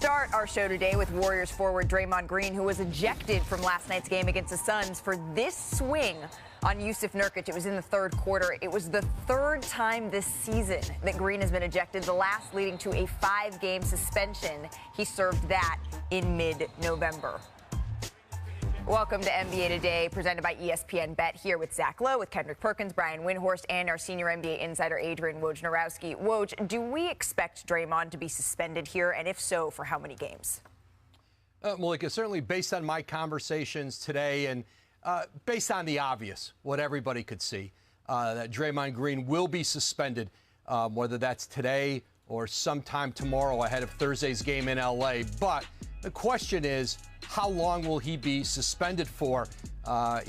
start our show today with Warriors forward Draymond Green, who was ejected from last night's game against the Suns for this swing on Jusuf Nurkic. It was in the third quarter. It was the third time this season that Green has been ejected, the last leading to a 5-game suspension. He served that in mid-November. Welcome to NBA Today, presented by ESPN Bet, here with Zach Lowe, with Kendrick Perkins, Brian Windhorst, and our senior NBA insider, Adrian Wojnarowski. Woj, do we expect Draymond to be suspended here, and if so, for how many games? Malika, certainly based on my conversations today and based on the obvious, what everybody could see, that Draymond Green will be suspended, whether that's today or sometime tomorrow ahead of Thursday's game in L.A. But the question is, how long will he be suspended for?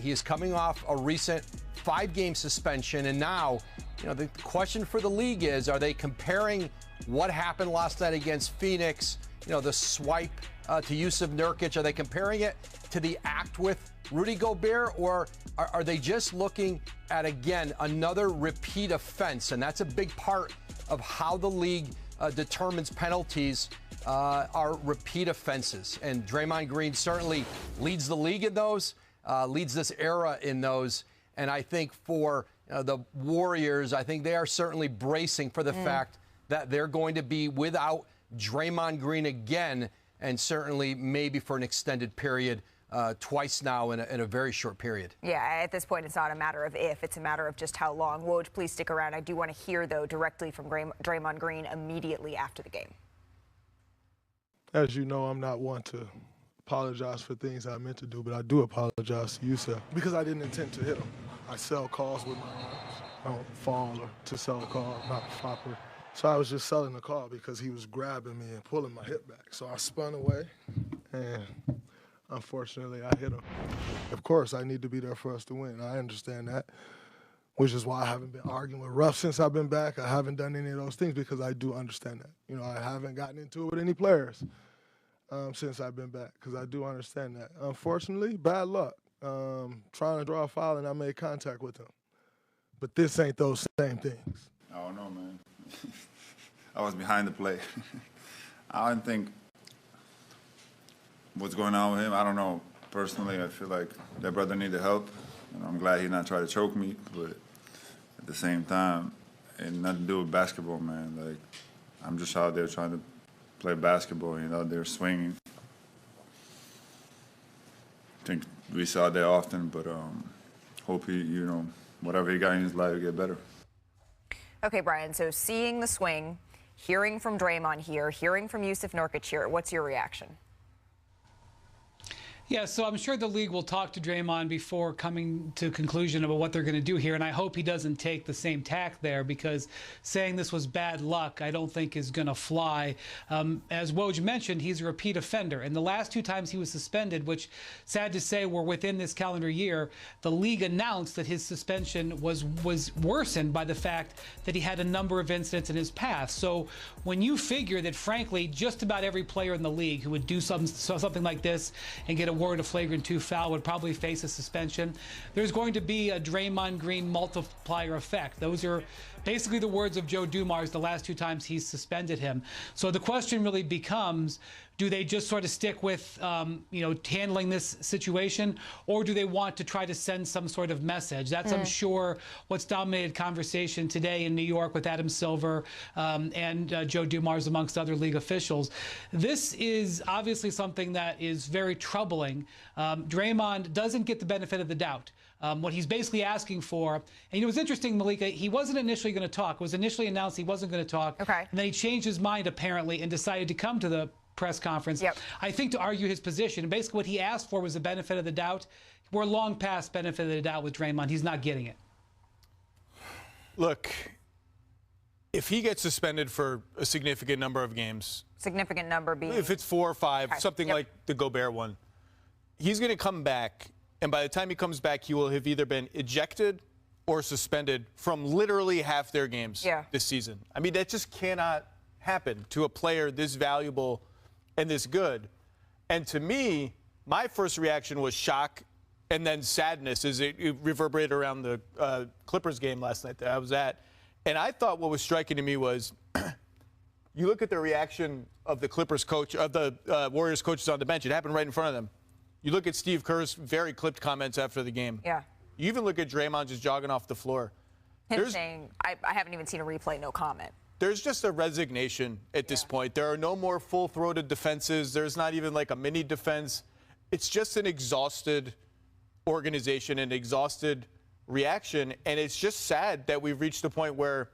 He is coming off a recent 5-game suspension, and now, the question for the league is, are they comparing what happened last night against Phoenix, the swipe to Jusuf Nurkic, are they comparing it to the act with Rudy Gobert, or are they just looking at, again, another repeat offense? And that's a big part of how the league determines penalties are repeat offenses. And Draymond Green certainly leads the league in those, leads this era in those. And I think for the Warriors, I think they are certainly bracing for the fact that they're going to be without Draymond Green again, and certainly maybe for an extended period, twice now in a very short period. Yeah, at this point, it's not a matter of if, it's a matter of just how long. Woj, please stick around. I do want to hear, though, directly from Draymond Green immediately after the game. As you know, I'm not one to apologize for things I meant to do, but I do apologize to you, sir, because I didn't intend to hit him. I sell calls with my arms. I don't fall or to sell a call, not a flopper. So I was just selling the call because he was grabbing me and pulling my hip back. So I spun away, and unfortunately, I hit him. Of course, I need to be there for us to win. I understand that, which is why I haven't been arguing with Ruff since I've been back. I haven't done any of those things because I do understand that. I haven't gotten into it with any players since I've been back because I do understand that. Unfortunately, bad luck. Trying to draw a foul and I made contact with him. But this ain't those same things. I don't know, man. I was behind the play. I don't think what's going on with him, I don't know. Personally, I feel like that brother needed help. I'm glad he not trying to choke me, but at the same time, it nothing to do with basketball, man. Like, I'm just out there trying to play basketball, they're swinging. I think we saw that often, but hope he, whatever he got in his life, will get better. Okay, Brian, so seeing the swing, hearing from Draymond here, hearing from Jusuf Nurkic here, what's your reaction? Yeah, so I'm sure the league will talk to Draymond before coming to a conclusion about what they're going to do here, and I hope he doesn't take the same tack there, because saying this was bad luck I don't think is going to fly. As Woj mentioned, he's a repeat offender, and the last 2 times he was suspended, which, sad to say, were within this calendar year, the league announced that his suspension was worsened by the fact that he had a number of incidents in his past. So when you figure that, frankly, just about every player in the league who would do something like this and get a a flagrant 2 foul would probably face a suspension, there's going to be a Draymond Green multiplier effect. Those are basically the words of Joe Dumars the last 2 times he's suspended him. So the question really becomes, do they just sort of stick with, handling this situation, or do they want to try to send some sort of message? That's, I'm sure, what's dominated conversation today in New York with Adam Silver and Joe Dumars, amongst other league officials. This is obviously something that is very troubling. Draymond doesn't get the benefit of the doubt. What he's basically asking for, and it was interesting, Malika, he wasn't initially going to talk. It was initially announced he wasn't going to talk. Okay. And then he changed his mind, apparently, and decided to come to the press conference. Yep. I think to argue his position. And basically what he asked for was the benefit of the doubt. We're long past benefit of the doubt with Draymond. He's not getting it. Look, if he gets suspended for a significant number of games. Significant number being? If it's 4 or 5, something like the Gobert one. He's going to come back, and by the time he comes back, he will have either been ejected or suspended from literally half their games this season. I mean, that just cannot happen to a player this valuable and this good. And to me, my first reaction was shock and then sadness as it reverberated around the Clippers game last night that I was at. And I thought what was striking to me was You look at the reaction of the Clippers coach, of the Warriors coaches on the bench. It happened right in front of them. You look at Steve Kerr's very clipped comments after the game. Yeah. You even look at Draymond just jogging off the floor. Him saying, I haven't even seen a replay, no comment. There's just a resignation at this point. There are no more full-throated defenses. There's not even like a mini defense. It's just an exhausted organization, an exhausted reaction. And it's just sad that we've reached the point where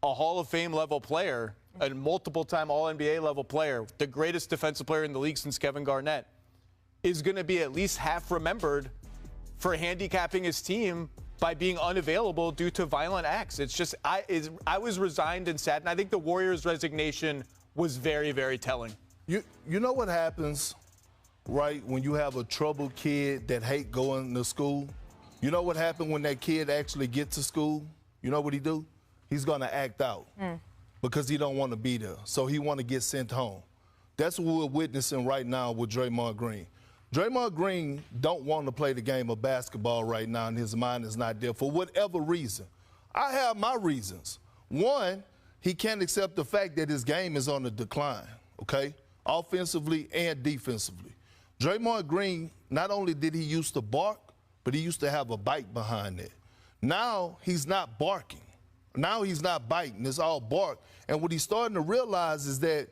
a Hall of Fame level player, a multiple-time All-NBA level player, the greatest defensive player in the league since Kevin Garnett, is going to be at least half remembered for handicapping his team by being unavailable due to violent acts. It's just, I was resigned and sad, and I think the Warriors' resignation was very, very telling. You know what happens, right, when you have a troubled kid that hate going to school? You know what happened when that kid actually gets to school? You know what he do? He's going to act out because he don't want to be there. So he want to get sent home. That's what we're witnessing right now with Draymond Green. Draymond Green don't want to play the game of basketball right now, and his mind is not there for whatever reason. I have my reasons. One, he can't accept the fact that his game is on the decline, okay, offensively and defensively. Draymond Green, not only did he used to bark, but he used to have a bite behind it. Now he's not barking. Now he's not biting. It's all bark. And what he's starting to realize is that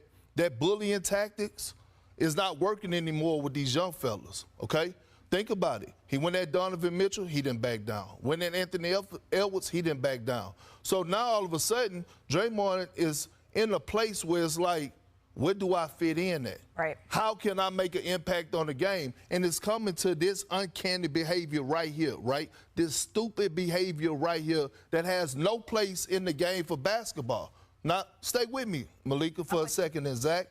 bullying tactics is not working anymore with these young fellas, okay? Think about it. He went at Donovan Mitchell, he didn't back down. Went at Anthony Edwards, he didn't back down. So now all of a sudden, Draymond is in a place where it's like, where do I fit in at? Right. How can I make an impact on the game? And it's coming to this uncanny behavior right here, right? This stupid behavior right here that has no place in the game for basketball. Now, stay with me, Malika, for a second, and Zach.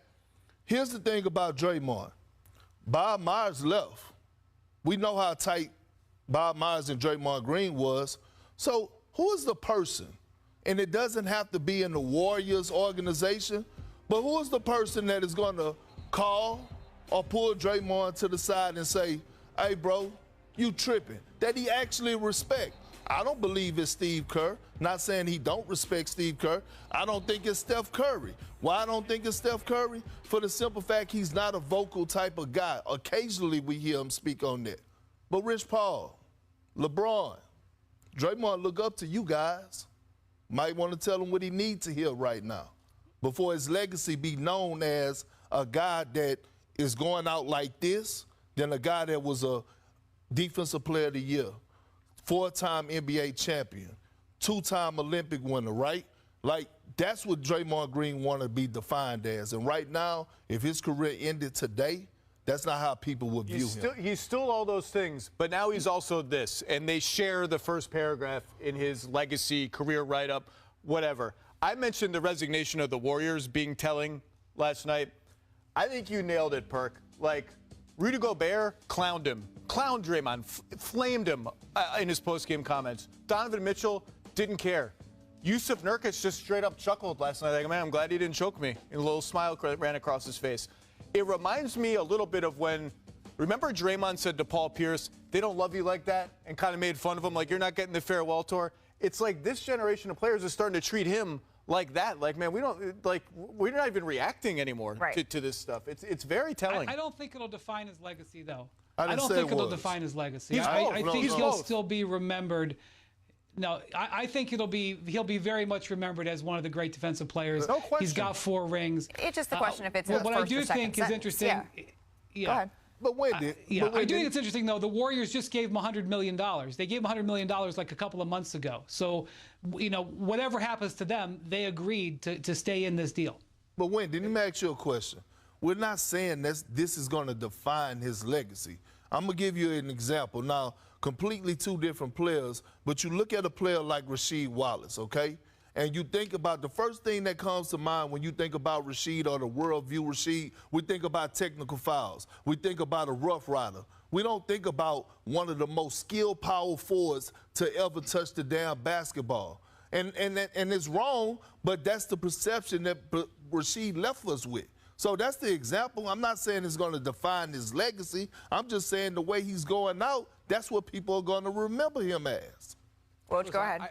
Here's the thing about Draymond. Bob Myers left. We know how tight Bob Myers and Draymond Green was. So who is the person? And it doesn't have to be in the Warriors organization, but who is the person that is going to call or pull Draymond to the side and say, hey, bro, you tripping, that he actually respect? I don't believe it's Steve Kerr. Not saying he don't respect Steve Kerr. I don't think it's Steph Curry. Why I don't think it's Steph Curry? For the simple fact he's not a vocal type of guy. Occasionally we hear him speak on that. But Rich Paul, LeBron, Draymond look up to you guys. Might want to tell him what he needs to hear right now before his legacy be known as a guy that is going out like this than a guy that was a defensive player of the year, 4-time NBA champion, 2-time Olympic winner, right? Like, that's what Draymond Green want to be defined as. And right now, if his career ended today, that's not how people would view him. He's still all those things, but now he's also this. And they share the first paragraph in his legacy, career write-up, whatever. I mentioned the resignation of the Warriors being telling last night. I think you nailed it, Perk. Like, Rudy Gobert clowned him. Clowned Draymond, flamed him in his post-game comments. Donovan Mitchell didn't care. Yusuf Nurkic just straight up chuckled last night. Like, man, I'm glad he didn't choke me. And a little smile ran across his face. It reminds me a little bit of when, remember Draymond said to Paul Pierce, they don't love you like that, and kind of made fun of him, like, you're not getting the farewell tour. It's like this generation of players is starting to treat him like that. Like, man, we're not even reacting anymore to this stuff. It's very telling. I don't think it'll define his legacy, though. I don't think it'll define his legacy. I think he'll still be remembered. No, I think he'll be very much remembered as one of the great defensive players. No question. He's got 4 rings. It's just the question if it's his what first I do or second think sentence. is interesting. Go ahead. But when I do think it's interesting, though. The Warriors just gave him $100 million. They gave him $100 million like a couple of months ago. So, you know, whatever happens to them, they agreed to stay in this deal. But Wendy, let me ask you a question. We're not saying this is going to define his legacy. I'm going to give you an example. Now, completely 2 different players, but you look at a player like Rasheed Wallace, okay? And you think about the first thing that comes to mind when you think about Rasheed or the worldview Rasheed, we think about technical fouls. We think about a rough rider. We don't think about one of the most skilled power forwards to ever touch the damn basketball. And it's wrong, but that's the perception that Rasheed left us with. So that's the example. I'm not saying it's going to define his legacy. I'm just saying the way he's going out, that's what people are going to remember him as. Woj, go ahead.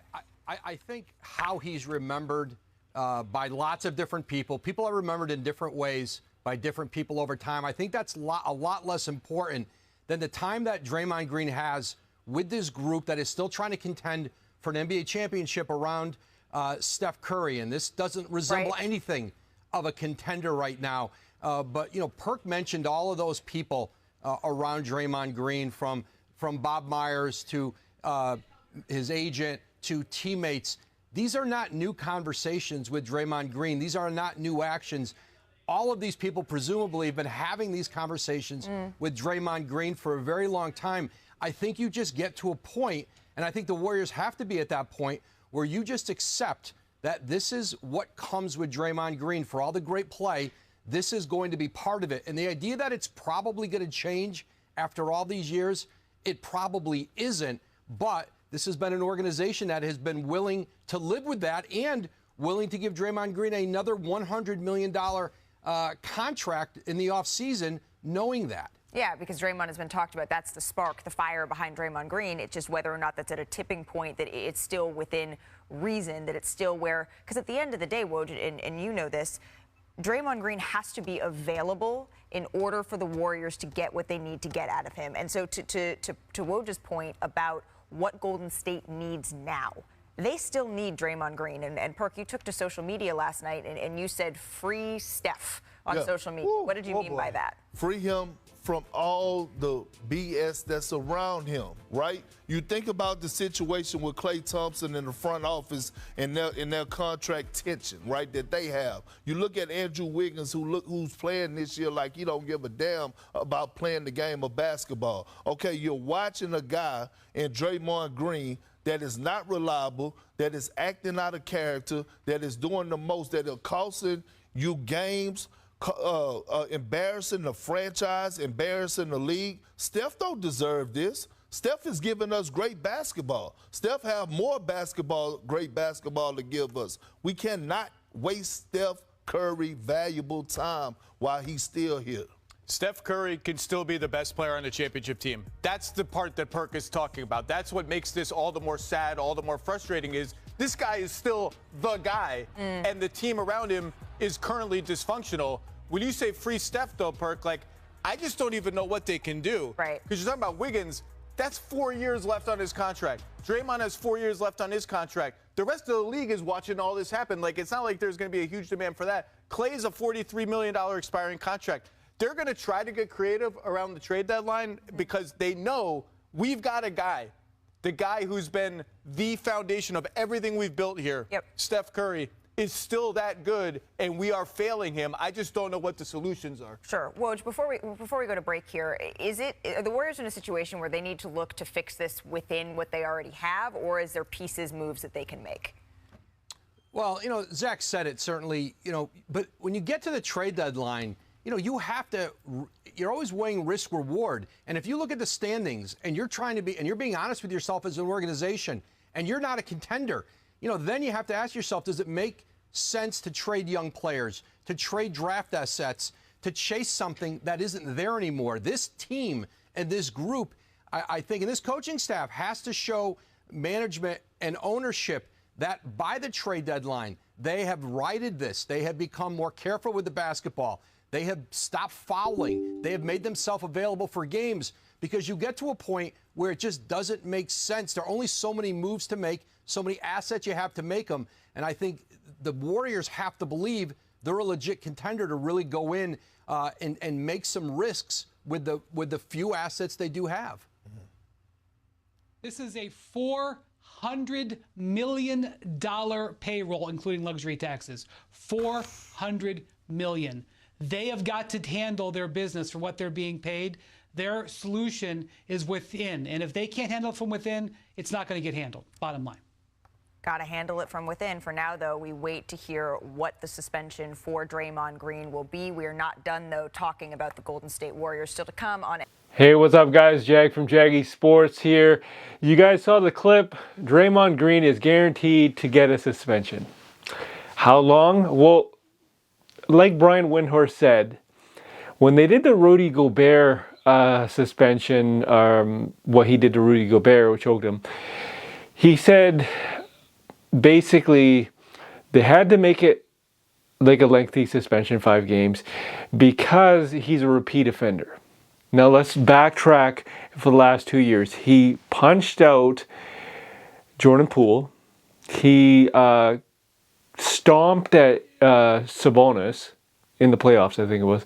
I think how he's remembered by lots of different people. People are remembered in different ways by different people over time. I think that's a lot less important than the time that Draymond Green has with this group that is still trying to contend for an NBA championship around Steph Curry. And this doesn't resemble anything of a contender right now. But, you know, Perk mentioned all of those people around Draymond Green, from Bob Myers to his agent to teammates. These are not new conversations with Draymond Green. These are not new actions. All of these people presumably have been having these conversations with Draymond Green for a very long time. I think you just get to a point, and I think the Warriors have to be at that point, where you just accept that this is what comes with Draymond Green. For all the great play, this is going to be part of it. And the idea that it's probably going to change after all these years, it probably isn't. But this has been an organization that has been willing to live with that and willing to give Draymond Green another $100 million contract in the offseason, knowing that. Yeah, because Draymond has been talked about. That's the spark, the fire behind Draymond Green. It's just whether or not that's at a tipping point, that it's still within reason, that it's still where, because at the end of the day, Woj, and you know this, Draymond Green has to be available in order for the Warriors to get what they need to get out of him. And so to Woj's point about what Golden State needs now, they still need Draymond Green. And Perk, you took to social media last night and you said free Steph on social media. What did you mean by that? Free him from all the BS that's around him, right? You think about the situation with Klay Thompson in the front office and their contract tension, right, that they have. You look at Andrew Wiggins, who's playing this year like he don't give a damn about playing the game of basketball. Okay, you're watching a guy in Draymond Green that is not reliable, that is acting out of character, that is doing the most, that are costing you games, embarrassing the franchise, embarrassing the league. Steph don't deserve this. Steph is giving us great basketball. Steph have more great basketball to give us. We cannot waste Steph Curry valuable time while he's still here. Steph Curry can still be the best player on the championship team. That's the part that Perk is talking about. That's what makes this all the more sad, all the more frustrating, is this guy is still the guy, and the team around him is currently dysfunctional. When you say free Steph, though, Perk, like, I just don't even know what they can do. Right. Because you're talking about Wiggins, that's 4 years left on his contract. Draymond has 4 years left on his contract. The rest of the league is watching all this happen. Like, it's not like there's going to be a huge demand for that. Klay's a $43 million expiring contract. They're going to try to get creative around the trade deadline because they know we've got a guy, the guy who's been the foundation of everything we've built here. Steph Curry is still that good, and we are failing him. I just don't know what the solutions are. Sure. Woj, before we go to break here, are the Warriors in a situation where they need to look to fix this within what they already have, or is there pieces, moves that they can make? Well, you know, Zach said it certainly, you know, but when you get to the trade deadline, you know, you're always weighing risk reward. And if you look at the standings and you're being honest with yourself as an organization and you're not a contender, you know, then you have to ask yourself, does it make sense to trade young players, to trade draft assets, to chase something that isn't there anymore? This team and this group, I think, and this coaching staff has to show management and ownership that by the trade deadline, they have righted this. They have become more careful with the basketball. They have stopped fouling. They have made themselves available for games, because you get to a point where it just doesn't make sense. There are only so many moves to make, so many assets you have to make them. And I think the Warriors have to believe they're a legit contender to really go in and make some risks with the few assets they do have. This is a $400 million payroll, including luxury taxes. $400 million. They have got to handle their business for what they're being paid. Their solution is within. And if they can't handle it from within, it's not going to get handled. Bottom line. Got to handle it from within. For now, though, we wait to hear what the suspension for Draymond Green will be. We are not done, though, talking about the Golden State Warriors. Still to come on it. Hey, what's up, guys? Jag from Jaggy Sports here. You guys saw the clip. Draymond Green is guaranteed to get a suspension. How long? Well, like Brian Windhorst said, when they did the Rudy Gobert suspension, what he did to Rudy Gobert, which choked him, he said basically They had to make it like a lengthy suspension, 5 games, because he's a repeat offender. Now let's backtrack for the last 2 years. He punched out Jordan Poole. He stomped at Sabonis in the playoffs, I think it was.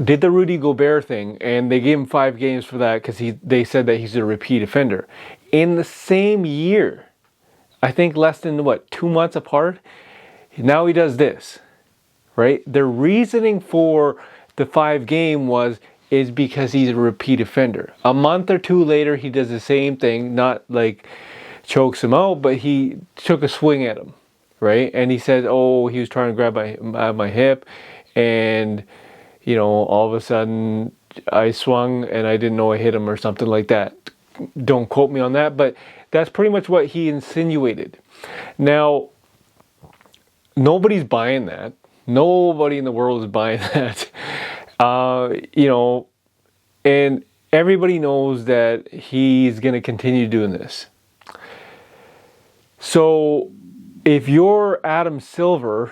Did the Rudy Gobert thing, and they gave him 5 games for that because they said that he's a repeat offender. In the same year, I think less than 2 months apart, now he does this, right? The reasoning for the 5 game is because he's a repeat offender. A month or 2 later, he does the same thing, not like chokes him out, but he took a swing at him, right? And he said, oh, he was trying to grab my hip, and all of a sudden I swung and I didn't know I hit him or something like that. Don't quote me on that, but that's pretty much what he insinuated. Now, nobody's buying that. Nobody in the world is buying that. And everybody knows that he's going to continue doing this. So if you're Adam Silver,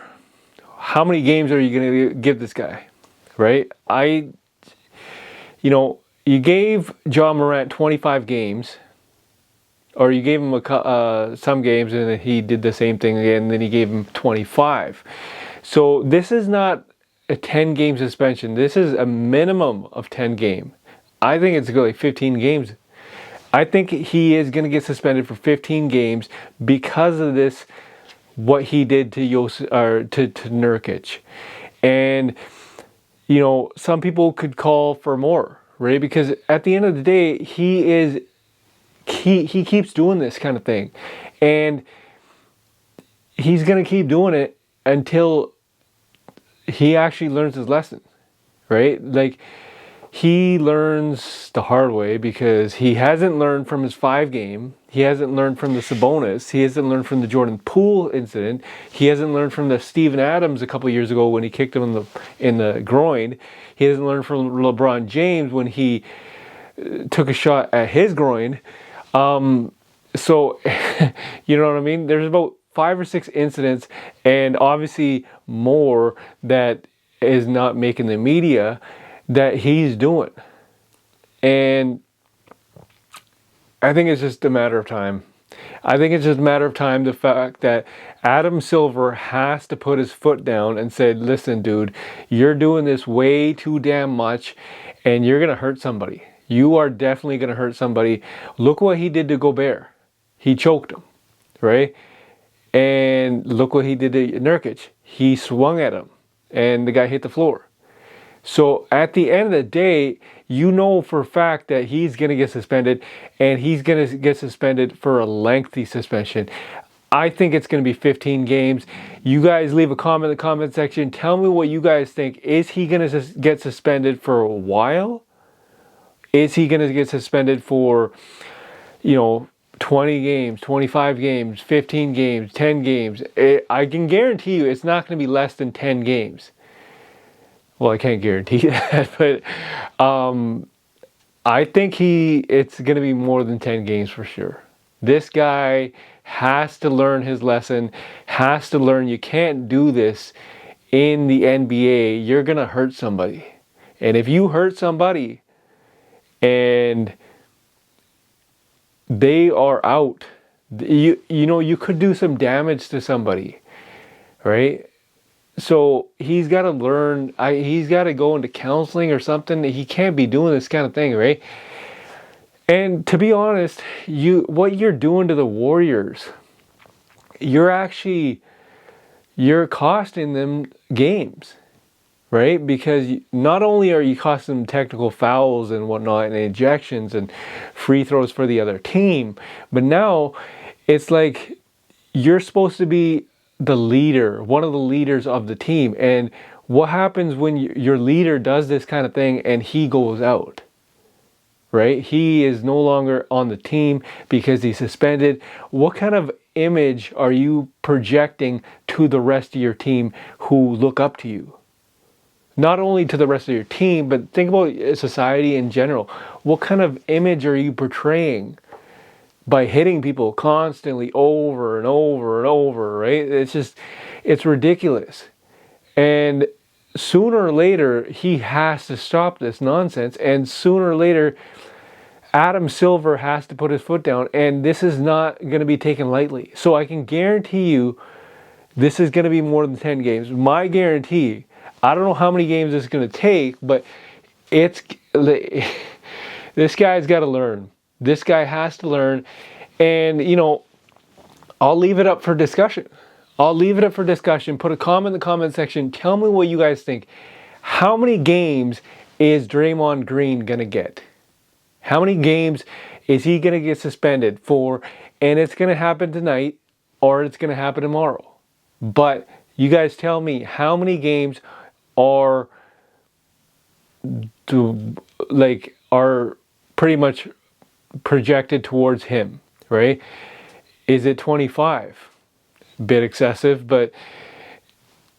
how many games are you going to give this guy? Right? You gave John Morant 25 games, or you gave him some games, and then he did the same thing again, and then he gave him 25. So this is not a 10-game suspension. This is a minimum of 10 game. I think it's like 15 games. I think he is going to get suspended for 15 games because of this, what he did to Nurkic. And some people could call for more, right? Because at the end of the day, he keeps doing this kind of thing. And he's going to keep doing it until he actually learns his lesson, right? Like, he learns the hard way because he hasn't learned from his 5 game. He hasn't learned from the Sabonis. He hasn't learned from the Jordan Poole incident. He hasn't learned from the Steven Adams a couple of years ago when he kicked him in the groin. He hasn't learned from LeBron James when he took a shot at his groin. So, you know what I mean? There's about 5 or 6 incidents, and obviously more that is not making the media, that he's doing. And I think it's just a matter of time. I think it's just a matter of time, the fact that Adam Silver has to put his foot down and say, listen, dude, you're doing this way too damn much, and you're going to hurt somebody. You are definitely going to hurt somebody. Look what he did to Gobert. He choked him, right? And look what he did to Nurkic. He swung at him, and the guy hit the floor. So at the end of the day, you know for a fact that he's going to get suspended, and he's going to get suspended for a lengthy suspension. I think it's going to be 15 games. You guys leave a comment in the comment section. Tell me what you guys think. Is he going to get suspended for a while? Is he going to get suspended for, 20 games, 25 games, 15 games, 10 games? I can guarantee you it's not going to be less than 10 games. Well, I can't guarantee that, but I think it's going to be more than 10 games for sure. This guy has to learn his lesson, has to learn you can't do this in the NBA. You're going to hurt somebody. And if you hurt somebody and they are out, you could do some damage to somebody, right? So he's got to learn, he's got to go into counseling or something. He can't be doing this kind of thing, right? And to be honest, what you're doing to the Warriors, you're costing them games, right? Because not only are you costing them technical fouls and whatnot and ejections and free throws for the other team, but now it's like you're supposed to be the leader, one of the leaders of the team. And what happens when your leader does this kind of thing and he goes out, right? He is no longer on the team because he's suspended. What kind of image are you projecting to the rest of your team who look up to you? Not only to the rest of your team, but think about society in general. What kind of image are you portraying by hitting people constantly over and over and over, right? It's ridiculous. And sooner or later, he has to stop this nonsense. And sooner or later, Adam Silver has to put his foot down. And this is not going to be taken lightly. So I can guarantee you, this is going to be more than 10 games. My guarantee, I don't know how many games it's going to take, but this guy's got to learn. This guy has to learn. And, you know, I'll leave it up for discussion. Put a comment in the comment section. Tell me what you guys think. How many games is Draymond Green going to get? How many games is he going to get suspended for? And it's going to happen tonight or it's going to happen tomorrow. But you guys tell me, how many games are pretty much projected towards him, right? Is it 25? Bit excessive, but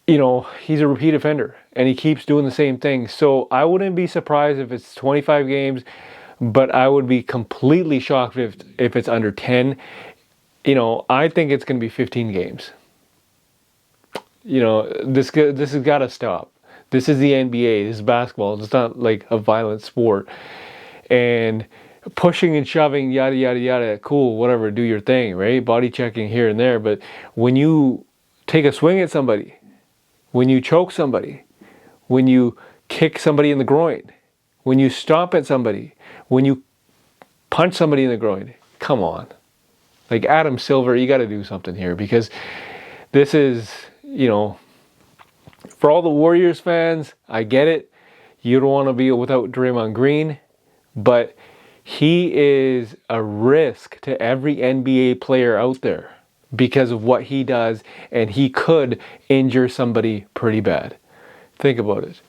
you know, he's a repeat offender and he keeps doing the same thing. So I wouldn't be surprised if it's 25 games, but I would be completely shocked if it's under 10. You know, I think it's going to be 15 games. You know, this has got to stop. This is the NBA. This is basketball. It's not like a violent sport. And pushing and shoving, yada, yada, yada, cool, whatever, do your thing, right? Body checking here and there. But when you take a swing at somebody, when you choke somebody, when you kick somebody in the groin, when you stomp at somebody, when you punch somebody in the groin, come on. Like Adam Silver, you got to do something here, because this is, you know, for all the Warriors fans, I get it. You don't want to be without Draymond Green, but he is a risk to every NBA player out there because of what he does, and he could injure somebody pretty bad. Think about it.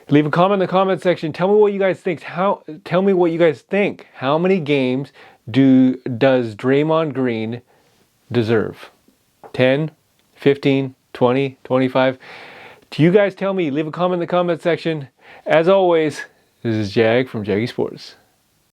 Leave a comment in the comment section. Tell me what you guys think. Tell me what you guys think. How many games does Draymond Green deserve? 10, 15, 20, 25? Do you guys tell me? Leave a comment in the comment section. As always, this is Jag from Jaggy Sports.